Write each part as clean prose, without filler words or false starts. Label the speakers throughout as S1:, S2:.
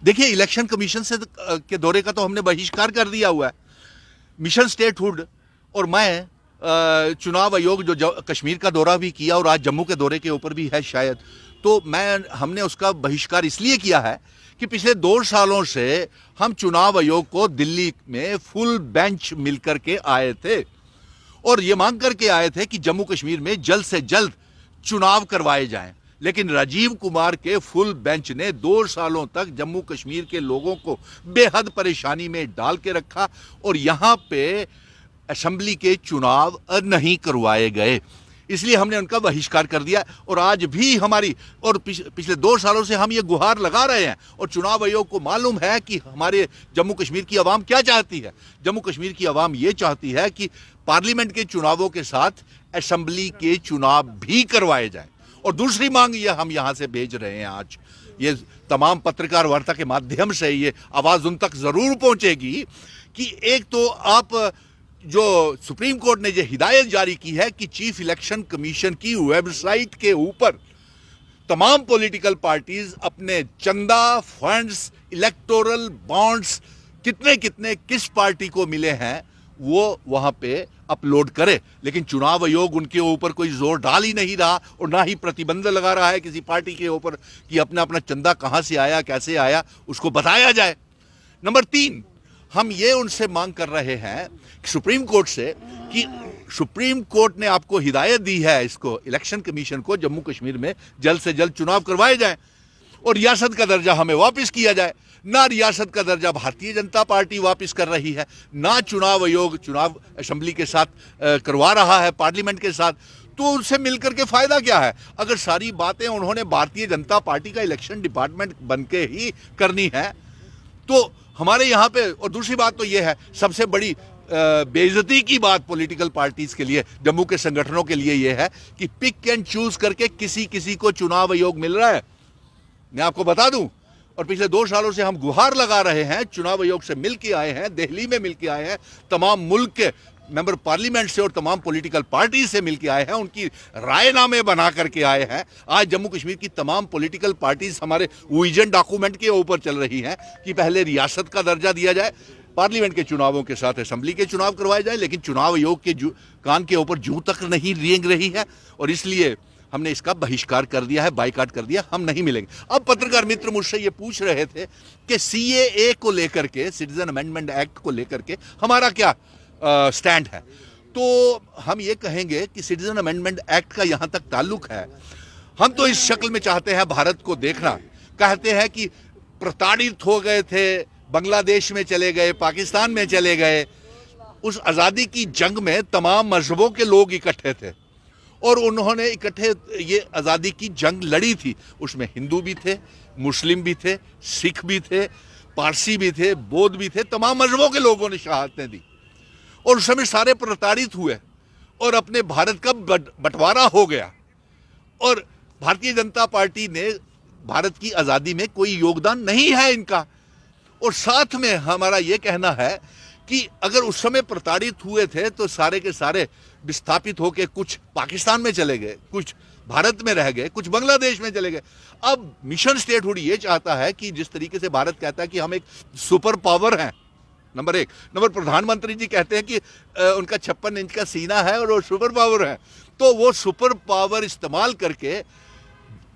S1: देखिए, election commission से के दौरे का तो हमने बहिष्कार कर दिया हुआ है। मिशन स्टेटहुड और मैं चुनाव आयोग जो कश्मीर का दौरा भी किया और आज जम्मू के दौरे के ऊपर भी है शायद, तो हमने उसका बहिष्कार इसलिए किया है कि पिछले 2 सालों से हम चुनाव आयोग को दिल्ली में फुल बेंच मिलकर के आए थे और ये मांग करके आए थे कि जम्मू कश्मीर में जल्द से जल्द चुनाव करवाए जाएं। लेकिन राजीव कुमार के फुल बेंच ने 2 सालों तक जम्मू कश्मीर के लोगों को बेहद परेशानी में डाल के रखा और यहां पे असेंबली के चुनाव नहीं करवाए गए। इसलिए हमने उनका बहिष्कार कर दिया और आज भी हमारी और पिछले 2 सालों से हम ये गुहार लगा रहे हैं और चुनाव आयोग को मालूम है कि हमारे जम्मू कश्मीर की आवाम क्या चाहती है। जम्मू कश्मीर की आवाम ये चाहती है कि पार्लियामेंट के चुनावों के साथ असेंबली के चुनाव भी करवाए जाएं। और दूसरी मांग ये हम यहां से भेज रहे हैं आज, ये तमाम पत्रकार वार्ता के माध्यम से ये आवाज उन तक जरूर पहुंचेगी कि एक तो आप जो सुप्रीम कोर्ट ने ये हिदायत जारी की है कि चीफ इलेक्शन कमीशन की वेबसाइट के ऊपर तमाम पॉलिटिकल पार्टीज अपने चंदा, फंड्स, इलेक्टोरल बॉन्ड्स कितने कितने किस पार्टी को मिले हैं वो वहां पे अपलोड करे, लेकिन चुनाव आयोग उनके ऊपर कोई जोर डाल ही नहीं रहा और ना ही प्रतिबंध लगा रहा है किसी पार्टी के ऊपर कि अपना अपना चंदा कहां से आया, कैसे आया, उसको बताया जाए। नंबर 3, हम ये उनसे मांग कर रहे हैं सुप्रीम कोर्ट से कि सुप्रीम कोर्ट ने आपको हिदायत दी है इसको इलेक्शन कमीशन को जम्मू कश्मीर में जल्द से जल्द चुनाव करवाए जाएं और रियासत का दर्जा हमें वापस किया जाए। ना रियासत का दर्जा भारतीय जनता पार्टी वापस कर रही है, ना चुनाव आयोग चुनाव असेंबली के साथ करवा रहा है, पार्लियामेंट के साथ, तो उनसे मिलकर के फायदा क्या है? अगर सारी बातें उन्होंने भारतीय जनता पार्टी का इलेक्शन डिपार्टमेंट बन के ही करनी है तो हमारे यहाँ पे, और दूसरी बात तो ये है सबसे बड़ी बेइज्जती की बात पॉलिटिकल पार्टीज के लिए, जम्मू के संगठनों के लिए ये है कि पिक एंड चूज करके किसी किसी को चुनाव आयोग मिल रहा है। मैं आपको बता दूं, और पिछले 2 सालों से हम गुहार लगा रहे हैं, चुनाव आयोग से मिल के आए हैं, दिल्ली में मिल के आए हैं, तमाम मुल्क के मेंबर पार्लियामेंट से और तमाम पॉलिटिकल पार्टी से मिल के आए हैं, उनकी रायनामे बना करके आए हैं। आज जम्मू कश्मीर की तमाम पॉलिटिकल पार्टीज हमारे विजन डॉक्यूमेंट के ऊपर चल रही हैं कि पहले रियासत का दर्जा दिया जाए, पार्लियामेंट के चुनावों के साथ असेंबली के चुनाव करवाए जाए, लेकिन चुनाव आयोग के कान के ऊपर जूं तक नहीं रेंग रही है और इसलिए हमने इसका बहिष्कार कर दिया है, बाइकाट कर दिया, हम नहीं मिलेंगे। अब पत्रकार मित्र मुझसे ये पूछ रहे थे कि सीएए को लेकर के, सिटीजन अमेंडमेंट एक्ट को लेकर के हमारा क्या स्टैंड है, तो हम ये कहेंगे कि सिटीजन अमेंडमेंट एक्ट का यहां तक ताल्लुक है, हम तो इस शक्ल में चाहते हैं भारत को देखना। कहते हैं कि प्रताड़ित हो गए थे, बांग्लादेश में चले गए, पाकिस्तान में चले गए, उस आज़ादी की जंग में तमाम मजहबों के लोग इकट्ठे थे और उन्होंने इकट्ठे ये आज़ादी की जंग लड़ी थी। उसमें हिंदू भी थे, मुस्लिम भी थे, सिख भी थे, पारसी भी थे, बौद्ध भी थे, तमाम मजहबों के लोगों ने शहादतें दी और उस समय सारे प्रताड़ित हुए और अपने भारत का बंटवारा हो गया और भारतीय जनता पार्टी ने भारत की आज़ादी में कोई योगदान नहीं है इनका। और साथ में हमारा ये कहना है कि अगर उस समय प्रताड़ित हुए थे तो सारे के सारे विस्थापित होकर कुछ पाकिस्तान में चले गए, कुछ भारत में रह गए, कुछ बांग्लादेश में चले गए। अब मिशन स्टेटहुड ये चाहता है कि जिस तरीके से भारत कहता है कि हम एक सुपर पावर हैं, नंबर 1, नंबर प्रधानमंत्री जी कहते हैं कि उनका 56 इंच का सीना है और वो सुपर पावर है, तो वो सुपर पावर इस्तेमाल करके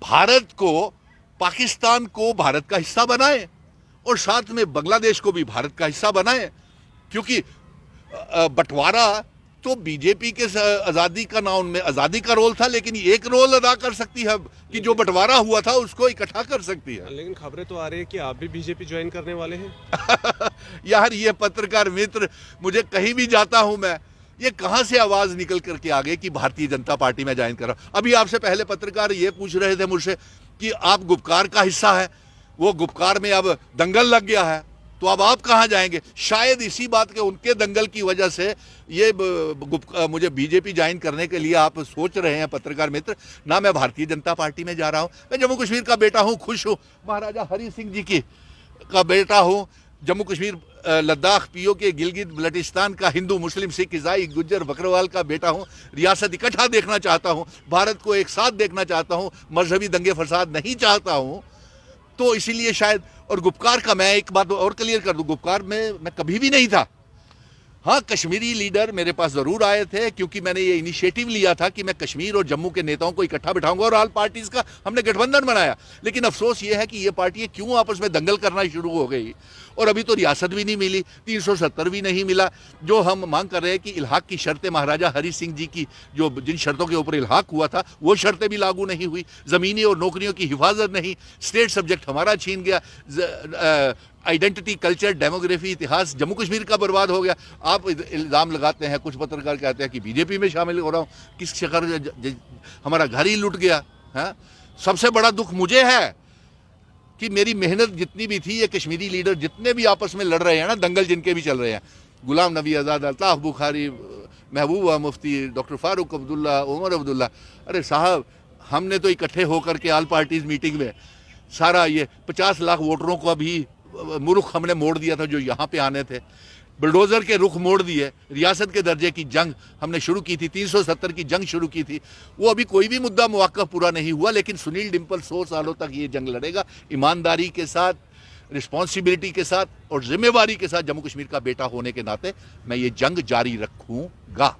S1: भारत को, पाकिस्तान को भारत का हिस्सा बनाए और साथ में बांग्लादेश को भी भारत का हिस्सा बनाए, क्योंकि बंटवारा तो बीजेपी के आज़ादी का ना उनमें आज़ादी का रोल था, लेकिन एक रोल अदा कर सकती है कि जो बंटवारा हुआ था उसको इकट्ठा कर सकती है।
S2: लेकिन खबरें तो आ रही है कि आप भी बीजेपी ज्वाइन करने वाले हैं।
S1: यार ये पत्रकार मित्र, मुझे कहीं भी जाता हूं मैं, ये कहां से आवाज निकल करके आ गई कि भारतीय जनता पार्टी में ज्वाइन कर रहा हूं। अभी आपसे पहले पत्रकार ये पूछ रहे थे मुझसे कि आप गुपकार का हिस्सा है, वो गुपकार में अब दंगल लग गया है तो अब आप कहां जाएंगे? शायद इसी बात के उनके दंगल की वजह से ये मुझे बीजेपी ज्वाइन करने के लिए आप सोच रहे हैं पत्रकार मित्र। ना मैं भारतीय जनता पार्टी में जा रहा हूं, मैं जम्मू कश्मीर का बेटा हूं, खुश हूं, महाराजा हरि सिंह जी की का बेटा हूं, जम्मू कश्मीर लद्दाख पीओके गिलगित बल्टिस्तान का हिंदू मुस्लिम सिख ईसाई गुज्जर बकरवाल का बेटा हूं, रियासत इकट्ठा देखना चाहता हूं, भारत को एक साथ देखना चाहता हूं, मजहबी दंगे फसाद नहीं चाहता हूं, तो इसीलिए शायद और गुपकार का मैं एक बात और क्लियर कर दूं, गुपकार में मैं कभी भी नहीं था। हाँ, कश्मीरी लीडर मेरे पास ज़रूर आए थे, क्योंकि मैंने ये इनिशिएटिव लिया था कि मैं कश्मीर और जम्मू के नेताओं को इकट्ठा बिठाऊंगा और ऑल पार्टीज़ का हमने गठबंधन बनाया। लेकिन अफसोस ये है कि ये पार्टियां क्यों आपस में दंगल करना शुरू हो गई, और अभी तो रियासत भी नहीं मिली, 370 भी नहीं मिला। जो हम मांग कर रहे हैं कि इल्हाक की शर्तें महाराजा हरि सिंह जी की जो जिन शर्तों के ऊपर इल्हाक हुआ था वो शर्तें भी लागू नहीं हुई, ज़मीनी और नौकरियों की हिफाजत नहीं, स्टेट सब्जेक्ट हमारा छीन गया, आइडेंटिटी, कल्चर, डेमोग्राफी, इतिहास जम्मू कश्मीर का बर्बाद हो गया। आप इल्ज़ाम लगाते हैं, कुछ पत्रकार कहते हैं कि बीजेपी में शामिल हो रहा हूँ, किस शक्ल हमारा घर ही लुट गया है। सबसे बड़ा दुख मुझे है कि मेरी मेहनत जितनी भी थी, ये कश्मीरी लीडर जितने भी आपस में लड़ रहे हैं ना, दंगल जिनके भी चल रहे हैं, गुलाम नबी आज़ाद, अल्ताफ़ बुखारी, महबूबा मुफ्ती, डॉक्टर फारूक अब्दुल्ला, उमर अब्दुल्ला, अरे साहब हमने तो इकट्ठे होकर के ऑल पार्टीज़ मीटिंग में सारा ये 50 लाख वोटरों को भी मुरुख हमने मोड़ दिया था जो यहाँ पे आने थे, बुलडोज़र के रुख मोड़ दिए, रियासत के दर्जे की जंग हमने शुरू की थी, 370 की जंग शुरू की थी, वो अभी कोई भी मुद्दा मुवाक्कफ पूरा नहीं हुआ। लेकिन सुनील डिम्पल 100 सालों तक ये जंग लड़ेगा, ईमानदारी के साथ, रिस्पॉन्सिबिलिटी के साथ और जिम्मेवारी के साथ। जम्मू कश्मीर का बेटा होने के नाते मैं ये जंग जारी रखूँगा।